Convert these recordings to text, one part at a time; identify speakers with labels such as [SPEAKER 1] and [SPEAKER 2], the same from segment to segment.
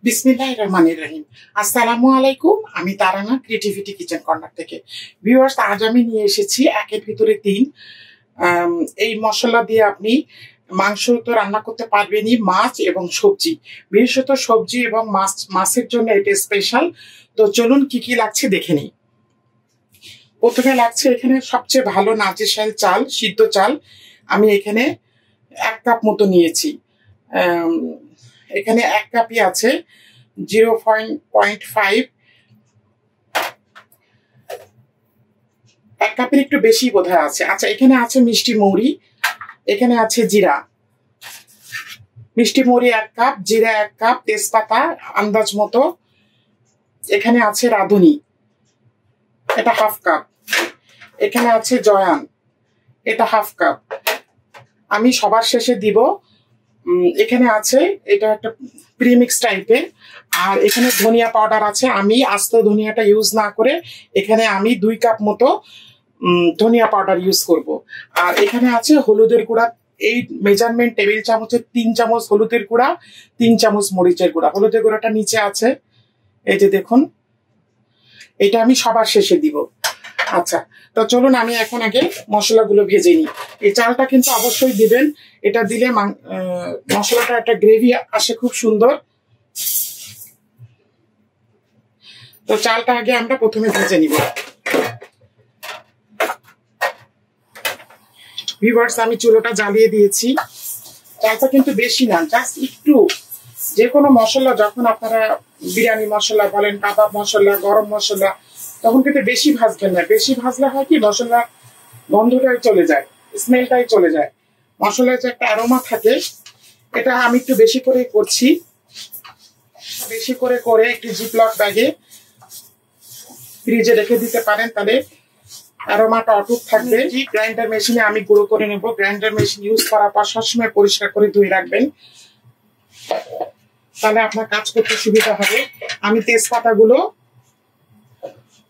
[SPEAKER 1] বিসমিল্লাহির রহমানির রহিম। আসসালামু আলাইকুম। আমি তারানা ক্রিয়েটিভিটি কিচেন কর্নার থেকে। ভিউয়ার্স, আজ আমি নিয়ে এসেছি একের ভিতরে তিন। এই মশলা দিয়ে আপনি মাংস তো রান্না করতে পারবেনই, মাছ এবং সবজি, বিশেষত সবজি এবং মাছের জন্য এটা স্পেশাল। তো চলুন কি কি লাগছে দেখে নিই। প্রথমে লাগছে এখানে সবচেয়ে ভালো নাজিরশাইল চাল, সিদ্ধ চাল। আমি এখানে 1 কাপ মতো নিয়েছি। এখানে 1 কাপই আছে, 0.5। 1 কাপের একটু বেশি বোধহয় আছে। আচ্ছা, এখানে আছে মিষ্টি মৌরি, এখানে আছে জিরা। মিষ্টি মৌরি 1 কাপ, জিরা 1 কাপ, তেজপাতা আন্দাজ মতো। এখানে আছে রাঁধুনি, এটা 1/2 কাপ। এখানে আছে জয়ান, এটা 1/2 কাপ। আমি সবার শেষে দিব। এখানে আছে, এটা একটা প্রিমিক্স টাইপের। আর এখানে ধনিয়া পাউডার আছে। আমি আস্ত ধনিয়াটা ইউজ না করে এখানে আমি 2 কাপ মতো ধনিয়া পাউডার ইউজ করব। আর এখানে আছে হলুদের গুঁড়া। এই মেজারমেন্ট টেবিল চামচের 3 চামচ হলুদের গুঁড়া, 3 চামচ মরিচের গুঁড়া। হলুদের গুঁড়াটা নিচে আছে, এই যে দেখুন। এটা আমি সবার শেষে দিব। আচ্ছা, তো চলুন আমি এখন আগে মশলাগুলো ভেজে নিই। এই চালটা কিন্তু অবশ্যই দিবেন, এটা দিলে মশলাটা একটা গ্রেভি আসে খুব সুন্দর। তো চালটা আগে আমরা প্রথমে ভেজে নিব। ভিউয়ার্স, আমি চুলোটা জ্বালিয়ে দিয়েছি। চালটা কিন্তু বেশি না, জাস্ট একটু। যে কোনো মশলা যখন আপনারা বিরিয়ানি মশলা বলেন, কাবাব মশলা, গরম মশলা, তখন কিন্তু বেশি ভাজবেন না। বেশি ভাজলে হয় কি, মশলা গন্ধটাই চলে যায়, স্মেলটাই চলে যায়। মশলার যে একটা অ্যারোমা থাকে, এটা আমি একটু বেশি করে করছি। বেশি করে করে একটু জিপলক ব্যাগে ফ্রিজে রেখে দিতে পারেন, তাহলে অ্যারোমাটা অটুট থাকবে। গ্রাইন্ডার মেশিনে আমি গুঁড়ো করে নেব। গ্রাইন্ডার মেশিন ইউজ করার পর সবসময় পরিষ্কার করে ধুয়ে রাখবেন, তাহলে আপনার কাজ করতে সুবিধা হবে। আমি তেজপাতাগুলো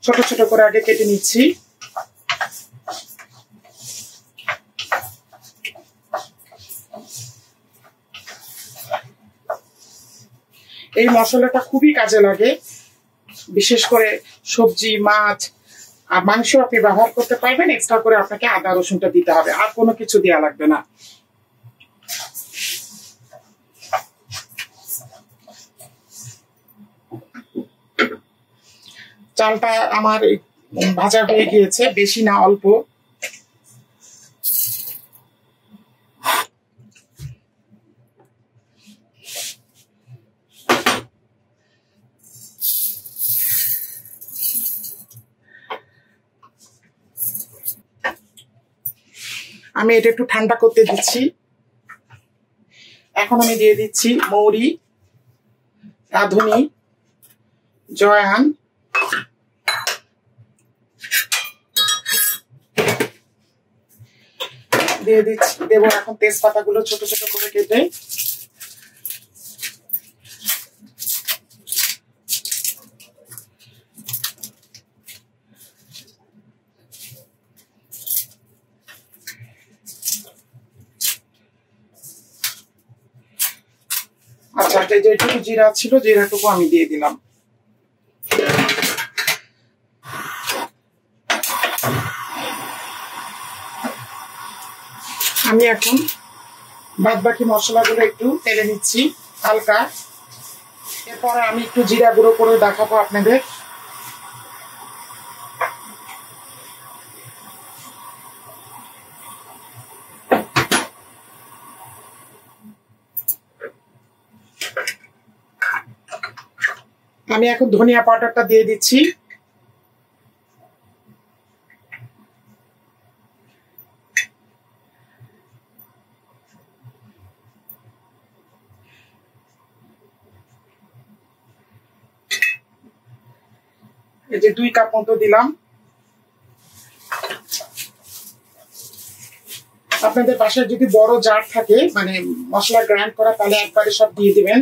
[SPEAKER 1] ছোট ছোট করে আগে কেটে নিচ্ছি। এই মশলাটা খুবই কাজে লাগে, বিশেষ করে সবজি, মাছ আর মাংস আপনি ব্যবহার করতে পারবেন। এক্সট্রা করে আপনাকে আদা রসুনটা দিতে হবে, আর কোনো কিছু দেওয়া লাগবে না। চালটা আমার ভাজা হয়ে গিয়েছে, বেশি না, অল্প। আমি এটা একটু ঠান্ডা করতে দিচ্ছি। এখন আমি দিয়ে দিচ্ছি মৌরি, রাঁধুনি, জয়ান, দিয়ে দিচ্ছি। দেবো এখন তেজপাতাগুলো ছোট ছোট করে কেটে। আচ্ছা, যেটুকু জিরা ছিল, জিরাটুকু আমি দিয়ে দিলাম। আমি এখন বাদ বাকি মশলাগুলো একটু তেলে নিচ্ছি হালকা। এরপরে আমি একটু জিরা গুঁড়ো করে দেখাবো আপনাদের। আমি এখন ধনিয়া পাউডারটা দিয়ে দিচ্ছি। এই যে 2 কাপ মতো দিলাম। আপনাদের বাসায় যদি বড় জার থাকে, মানে মশলা গ্রাইন্ড করা, তাহলে একবারে সব দিয়ে দিবেন।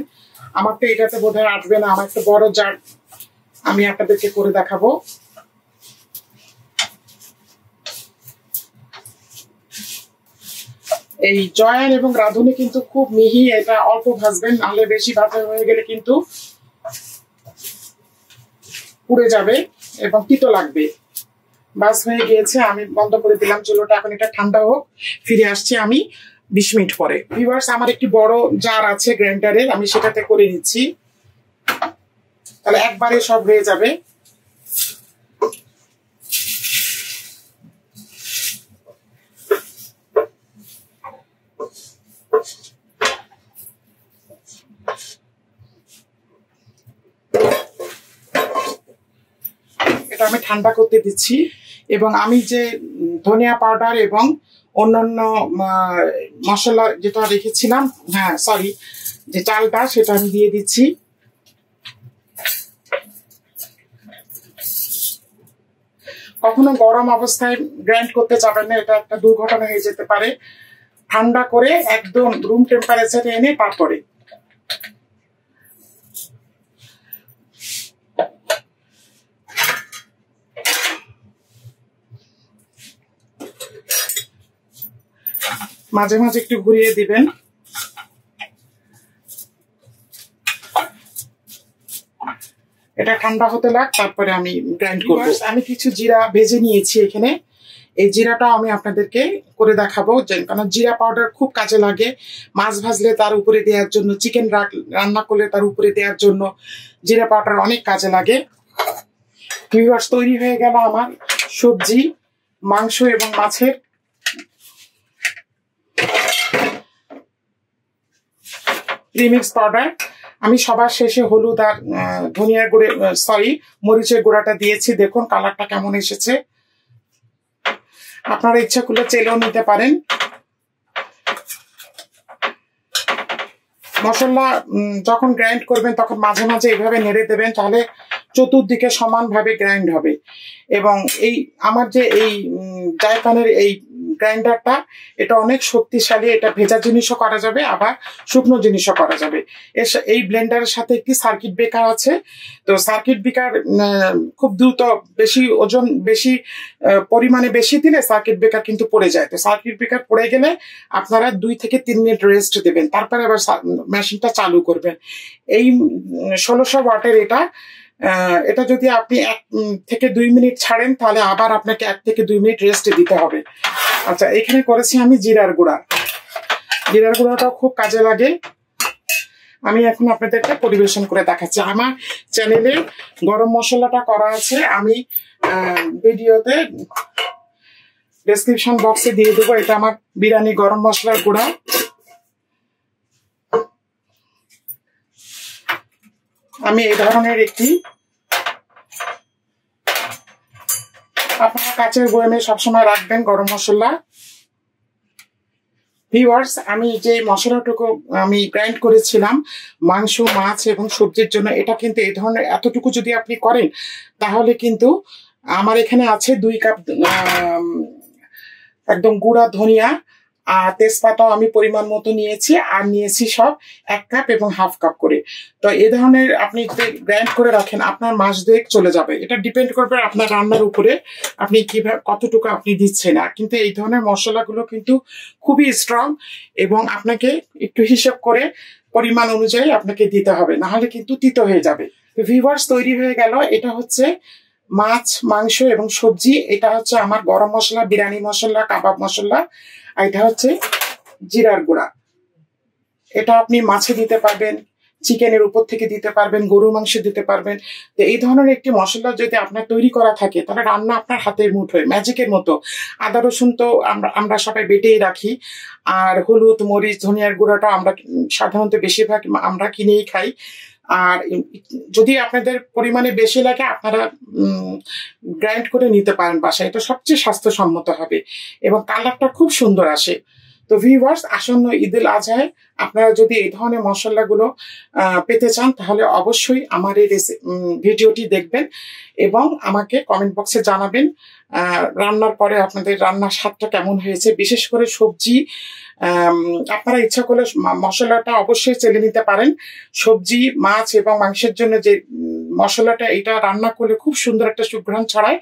[SPEAKER 1] আমার তো এটাতে বোধহয় আসবে না, আমার একটা বড় জার আমি আপনাদেরকে করে দেখাবো। এই জয়ান এবং রাঁধুনি কিন্তু খুব মিহি, এটা অল্প ভাজবেন, নাহলে বেশি ভাজা হয়ে গেলে কিন্তু পুড়ে যাবে এবং তিতো লাগবে। বাস হয়ে গিয়েছে, আমি বন্ধ করে দিলাম চুলোটা। এখন এটা ঠান্ডা হোক, ফিরে আসছি আমি 20 মিনিট পরে। ভিউয়ার্স, আমার একটি বড় জার আছে গ্রাইন্ডারের, আমি সেটাতে করে নিচ্ছি, তাহলে একবারে সব হয়ে যাবে। এটা আমি ঠান্ডা করতে দিচ্ছি এবং আমি যে ধনিয়া পাউডার এবং অন্যান্য মশলা যেটা রেখেছিলাম, হ্যাঁ সরি, যে চালটা, সেটা আমি দিয়ে দিচ্ছি। কখনো গরম অবস্থায় গ্রাইন্ড করতে যাবেন না, এটা একটা দুর্ঘটনা হয়ে যেতে পারে। ঠান্ডা করে একদম রুম টেম্পারেচারে এনে তারপরে। মাঝে মাঝে একটু ঘুরিয়ে দিবেন। এটা ঠান্ডা হতে লাগ, তারপরে আমি গ্রাইন্ড করব। আমি কিছু জিরা ভেজে নিয়েছি এখানে, এই জিরাটা আমি আপনাদেরকে করে দেখাবো, কারণ জিরা পাউডার খুব কাজে লাগে। মাছ ভাজলে তার উপরে দেওয়ার জন্য, চিকেন রান্না করলে তার উপরে দেওয়ার জন্য জিরা পাউডার অনেক কাজে লাগে। ভিউয়ার্স, তৈরি হয়ে গেল আমার সবজি, মাংস এবং মাছের প্রিমিক্স পাউডার। আমি সবার শেষে হলুদ আর ধনিয়ার গুঁড়ে, সরি, মরিচের গুঁড়াটা দিয়েছি। দেখুন কালারটা কেমন এসেছে। আপনারা ইচ্ছা করলে চেলেও নিতে পারেন। মশলা যখন গ্রাইন্ড করবেন তখন মাঝে মাঝে এইভাবে নেড়ে দেবেন, তাহলে চতুর্দিকে সমানভাবে গ্রাইন্ড হবে। এবং এই আমার যে এই জায়ফানের এই গ্রাইন্ডারটা, এটা অনেক শক্তিশালী। এটা ভেজা জিনিসও করা যাবে, আবার শুকনো জিনিসও করা যাবে। এই ব্লেন্ডারের সাথে একটি সার্কিট ব্রেকার আছে। তো সার্কিট ব্রেকার খুব দ্রুত, বেশি ওজন, বেশি পরিমাণে বেশি দিলে সার্কিট ব্রেকার কিন্তু পড়ে যায়। তো সার্কিট ব্রেকার পড়ে গেলে আপনারা 2 থেকে 3 মিনিট রেস্ট দেবেন, তারপরে আবার মেশিনটা চালু করবেন। এই 1600 ওয়াটের এটা যদি আপনি 1 থেকে 2 মিনিট ছাড়েন, তাহলে আবার আপনাকে 1 থেকে 2 মিনিট রেস্টে দিতে হবে। আচ্ছা, এখানে করেছি আমি জিরার গুঁড়া। জিরার গুঁড়াটাও খুব কাজে লাগে। আমি এখন আপনাদেরকে পরিবেশন করে দেখাচ্ছি। আমার চ্যানেলে গরম মশলাটা করা আছে, আমি ভিডিওতে ডেসক্রিপশন বক্সে দিয়ে দেবো। এটা আমার বিরিয়ানি গরম মশলার গুঁড়া। আমি এই ধরনের একটি, আপনারা কাচের বয়ামে সবসময় রাখবেন গরম মশলা। ভিউয়ার্স, আমি যে মশলাটুকু আমি গ্রাইন্ড করেছিলাম মাংস, মাছ এবং সবজির জন্য, এটা কিন্তু এই ধরনের এতটুকু যদি আপনি করেন, তাহলে কিন্তু আমার এখানে আছে 2 কাপ একদম গুঁড়া ধনিয়া, আর তেজপাতাও আমি পরিমাণ মতো নিয়েছি, আর নিয়েছি সব 1 কাপ এবং হাফ কাপ করে। তো এই ধরনের আপনি যদি গ্রাইন্ড করে রাখেন, আপনার মাস 2 চলে যাবে। এটা ডিপেন্ড করবে আপনার রান্নার উপরে, আপনি কিভাবে কতটুকু আপনি দিচ্ছেন। আর কিন্তু এই ধরনের মশলাগুলো কিন্তু খুবই স্ট্রং, এবং আপনাকে একটু হিসেব করে পরিমাণ অনুযায়ী আপনাকে দিতে হবে, না হলে কিন্তু তিতো হয়ে যাবে। ভিউয়ার্স, তৈরি হয়ে গেল। এটা হচ্ছে মাছ, মাংস এবং সবজি। এটা হচ্ছে আমার গরম মশলা, বিরিয়ানি মশলা, কাবাব মশলা। আর এটা হচ্ছে জিরার গুঁড়া। এটা আপনি মাছে দিতে পারবেন, চিকেনের উপর থেকে দিতে পারবেন, গরুর মাংস দিতে পারবেন। তো এই ধরনের একটি মশলা যদি আপনার তৈরি করা থাকে, তাহলে রান্না আপনার হাতের মুঠোয়, ম্যাজিকের মতো। আদা রসুন তো আমরা সবাই বেটেই রাখি, আর হলুদ, মরিচ, ধনিয়ার গুঁড়াটা আমরা সাধারণত বেশিরভাগ আমরা কিনেই খাই। আর যদি আপনাদের পরিমাণে বেশি লাগে, আপনারা গ্রাইন্ড করে নিতে পারেন বাসায়। এটা সবচেয়ে স্বাস্থ্যসম্মত হবে এবং কালারটা খুব সুন্দর আসে। তো ভিউয়ার্স, আসন্ন ঈদুল আজহায় আপনারা যদি এই ধরনের মশলাগুলো পেতে চান, তাহলে অবশ্যই আমার এই ভিডিওটি দেখবেন এবং আমাকে কমেন্ট বক্সে জানাবেন রান্নার পরে আপনাদের রান্নার স্বাদটা কেমন হয়েছে। বিশেষ করে সবজি, আপনারা ইচ্ছা করলে মশলাটা অবশ্যই চেলে নিতে পারেন। সবজি, মাছ এবং মাংসের জন্য যে মশলাটা, এটা রান্না করলে খুব সুন্দর একটা সুঘ্রাণ ছড়ায়।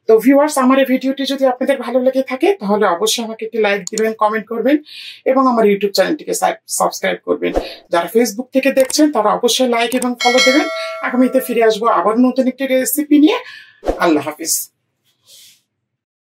[SPEAKER 1] তো ভিউয়ার্স, আমার এই ভিডিওটি যদি আপনাদের ভালো লেগে থাকে তাহলে অবশ্যই আমাকে একটি লাইক দিবেন, কমেন্ট করবেন এবং আমার ইউটিউব চ্যানেলটিকে সাবস্ক্রাইব করবেন। যারা ফেসবুক থেকে দেখছেন তারা অবশ্যই লাইক এবং ফলো দেবেন। আগামীতে ফিরে আসবো আবার নতুন একটি রেসিপি নিয়ে। আল্লাহ হাফিজ।